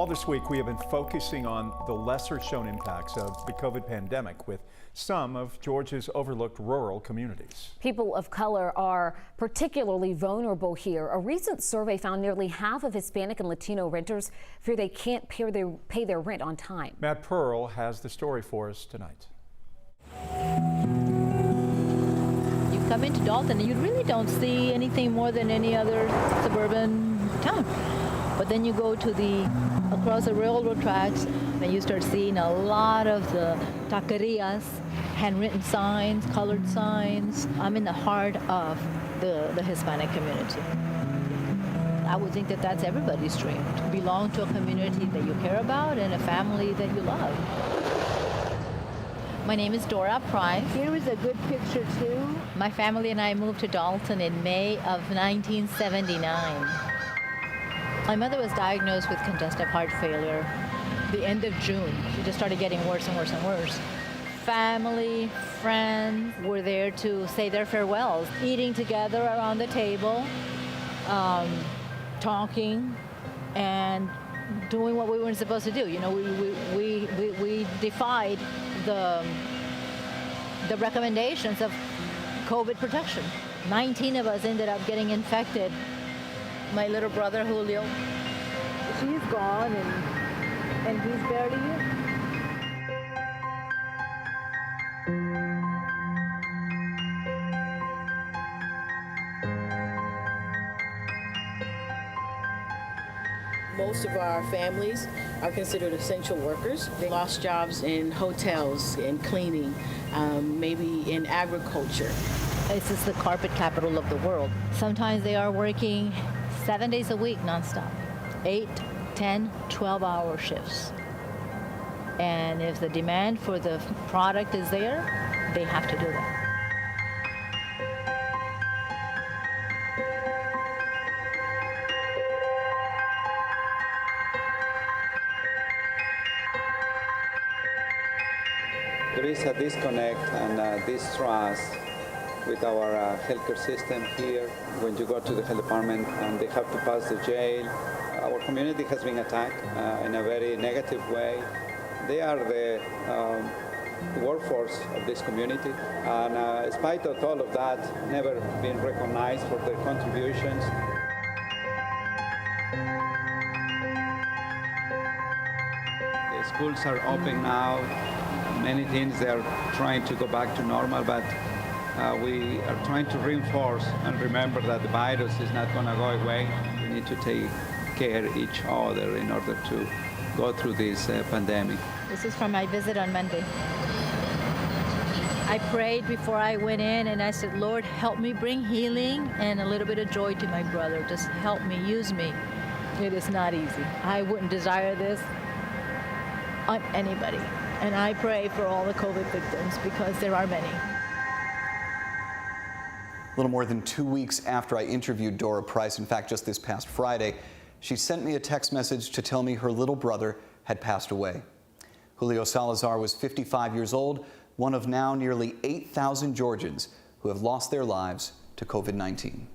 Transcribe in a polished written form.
All this week, we have been focusing on the lesser shown impacts of the COVID pandemic with some of Georgia's overlooked rural communities. People of color are particularly vulnerable here. A recent survey found nearly half of Hispanic and Latino renters fear they can't pay their rent on time. Matt Pearl has the story for us tonight. You come into Dalton and you really don't see anything more than any other suburban town. But then you go to across the railroad tracks and you start seeing a lot of the taquerias, handwritten signs, colored signs. I'm in the heart of the Hispanic community. I would think that that's everybody's dream, to belong to a community that you care about and a family that you love. My name is Dora Price. Here is a good picture too. My family and I moved to Dalton in May of 1979. My mother was diagnosed with congestive heart failure the end of June. She just started getting worse and worse and worse. Family, friends were there to say their farewells, eating together around the table, talking, and doing what we weren't supposed to do. You know, we defied the recommendations of COVID protection. 19 of us ended up getting infected. My little brother, Julio. She's gone and he's barely here. Most of our families are considered essential workers. They lost jobs in hotels, in cleaning, maybe in agriculture. This is the carpet capital of the world. Sometimes they are working 7 days a week nonstop, 8, 10, 12-hour shifts. And if the demand for the product is there, they have to do that. There is a disconnect and distrust with our healthcare system here. When you go to the health department and they have to pass the jail, our community has been attacked in a very negative way. They are the workforce of this community, and in spite of all of that, never been recognized for their contributions. The schools are open now. Many things they are trying to go back to normal, but we are trying to reinforce and remember that the virus is not going to go away. We need to take care of each other in order to go through this pandemic. This is from my visit on Monday. I prayed before I went in and I said, Lord, help me bring healing and a little bit of joy to my brother. Just help me, use me. It is not easy. I wouldn't desire this on anybody. And I pray for all the COVID victims because there are many. A little more than 2 weeks after I interviewed Dora Price, in fact, just this past Friday, she sent me a text message to tell me her little brother had passed away. Julio Salazar was 55 years old, one of now nearly 8,000 Georgians who have lost their lives to COVID-19.